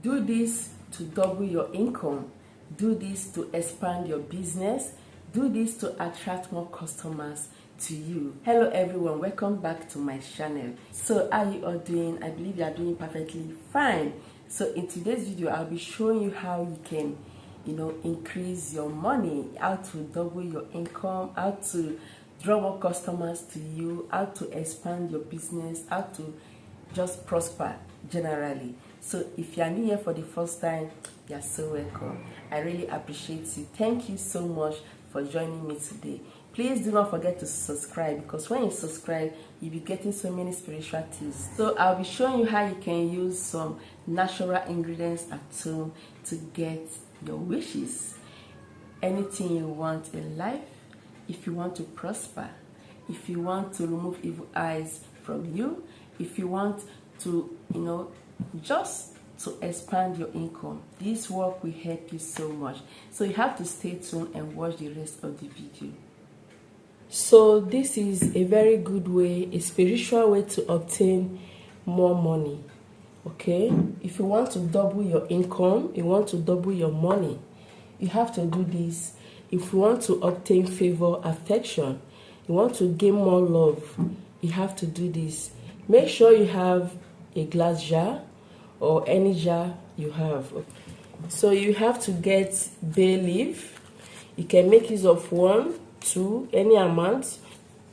Do this to double your income. Do this to expand your business. Do this to attract more customers to you. Hello everyone, welcome back to my channel. So how you all doing? I believe you are doing perfectly fine. So in today's video, I'll be showing you how you can increase your money, how to double your income, how to draw more customers to you, how to expand your business, how to just prosper generally. So if you are new here for the first time, you're so welcome. I really appreciate you. Thank you so much for joining me today. Please do not forget to subscribe, because when you subscribe, you'll be getting so many spiritual tips. So I'll be showing you how you can use some natural ingredients at home to get your wishes. Anything you want in life, if you want to prosper, if you want to remove evil eyes from you, if you want to, just to expand your income, this work will help you so much. So you have to stay tuned and watch the rest of the video. So this is a very good way, a spiritual way to obtain more money. Okay, if you want to double your income, you want to double your money, you have to do this. If you want to obtain favor, affection, you want to gain more love, you have to do this. Make sure you have a glass jar or any jar you have. So you have to get bay leaf. You can make use of 1, 2, any amount,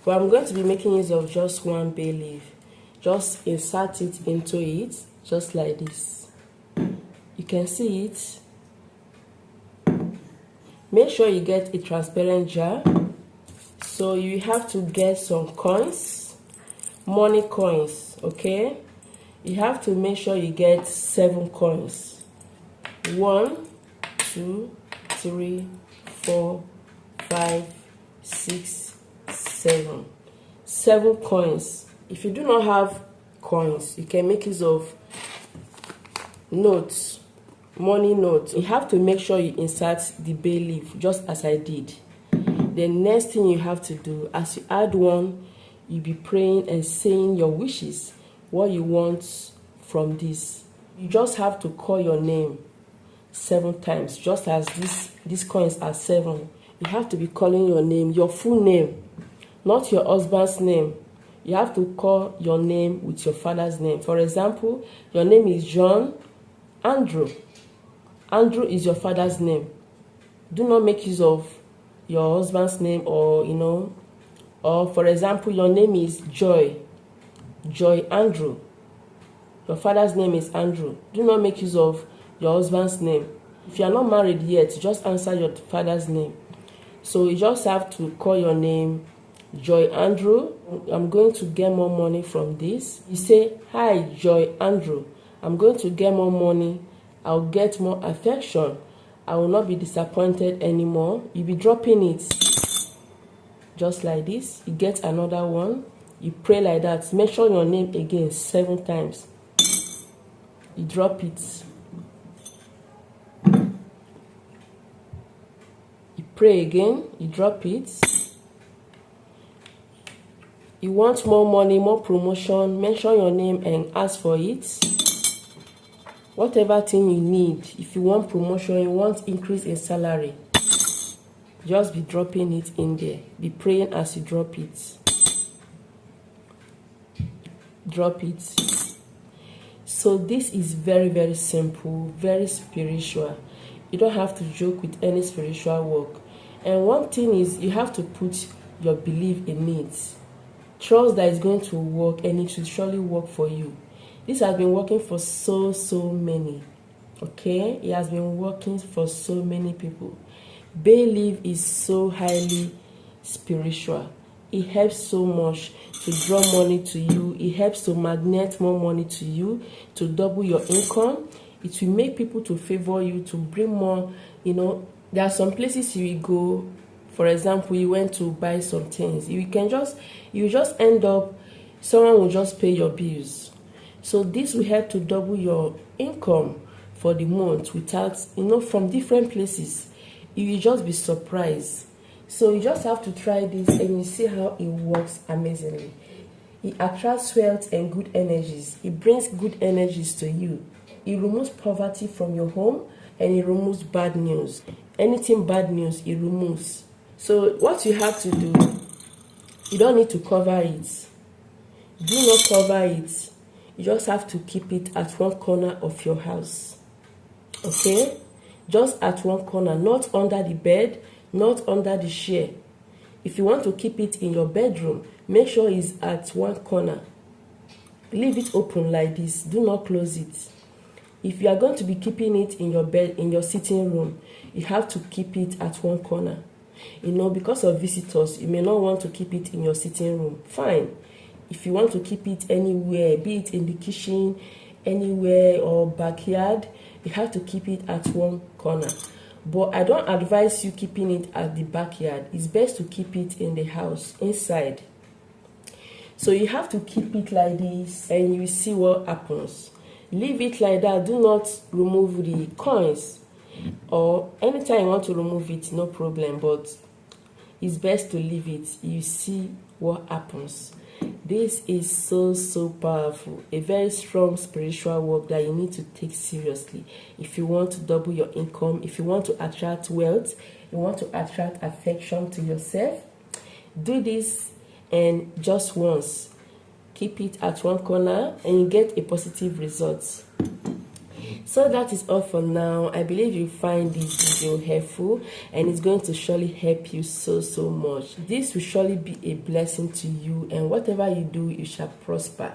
but I'm going to be making use of just 1 bay leaf. Just insert it into it, just like this. You can see it. Make sure you get a transparent jar. So you have to get some coins, money coins, okay? You have to make sure you get 7 coins. 1, 2, 3, 4, 5, 6, 7. 7 coins. If you do not have coins, you can make use of notes, money notes. You have to make sure you insert the bay leaf, just as I did. The next thing you have to do, as you add one, you be praying and saying your wishes, what you want from this. You just have to call your name 7 times, just as these coins are 7. You have to be calling your name, your full name, not your husband's name. You have to call your name with your father's name. For example, your name is John Andrew. Andrew is your father's name. Do not make use of your husband's name, or or for example, your name is Joy Andrew. Your father's name is Andrew. Do not make use of your husband's name. If you are not married yet, just answer your father's name. So you just have to call your name Joy Andrew. I'm going to get more money from this. You say, hi Joy Andrew, I'm going to get more money. I'll get more affection. I will not be disappointed anymore. You'll be dropping it just like this. You get another one. You pray like that. Mention your name again 7 times. You drop it. You pray again. You drop it. You want more money, more promotion. Mention your name and ask for it. Whatever thing you need. If you want promotion, you want increase in salary, just be dropping it in there. Be praying as you drop it. Drop it. So this is very, very simple, very spiritual. You don't have to joke with any spiritual work. And one thing is, you have to put your belief in it. Trust that it's going to work, and it will surely work for you. This has been working for so many. Okay, it has been working for so many people. Bay leaf is so highly spiritual. It helps so much to draw money to you. It helps to magnet more money to you, to double your income. It will make people to favor you, to bring more. There are some places you will go. For example, you went to buy some things. You just end up, someone will just pay your bills. So this will help to double your income for the month without, from different places. You will just be surprised. So you just have to try this and you see how it works amazingly. It attracts wealth and good energies. It brings good energies to you. It removes poverty from your home, and it removes bad news. Anything bad news, it removes. So what you have to do, you don't need to cover it. Do not cover it. You just have to keep it at one corner of your house. Okay? Just at one corner, not under the bed, not under the chair. If you want to keep it in your bedroom, make sure it's at one corner. Leave it open like this. Do not close it. If you are going to be keeping it in your bed, in your sitting room, you have to keep it at one corner. Because of visitors, you may not want to keep it in your sitting room. Fine. If you want to keep it anywhere, be it in the kitchen, anywhere, or backyard, you have to keep it at one corner. But I don't advise you keeping it at the backyard. It's best to keep it in the house, inside. So you have to keep it like this, and you see what happens. Leave it like that. Do not remove the coins, or anytime you want to remove it, no problem, but it's best to leave it. You see what happens. This is so powerful, a very strong spiritual work that you need to take seriously. If you want to double your income, if you want to attract wealth, you want to attract affection to yourself, do this, and just once, keep it at one corner, and you get a positive result. So that is all for now. I believe you find this video helpful, and it's going to surely help you so much. This will surely be a blessing to you, and whatever you do, you shall prosper.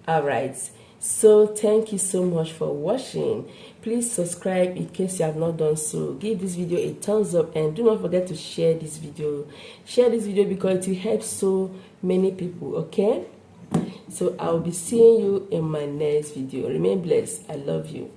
Alright, so thank you so much for watching. Please subscribe in case you have not done so. Give this video a thumbs up, and do not forget to share this video. Share this video because it will help so many people, okay? So I'll be seeing you in my next video. Remain blessed. I love you.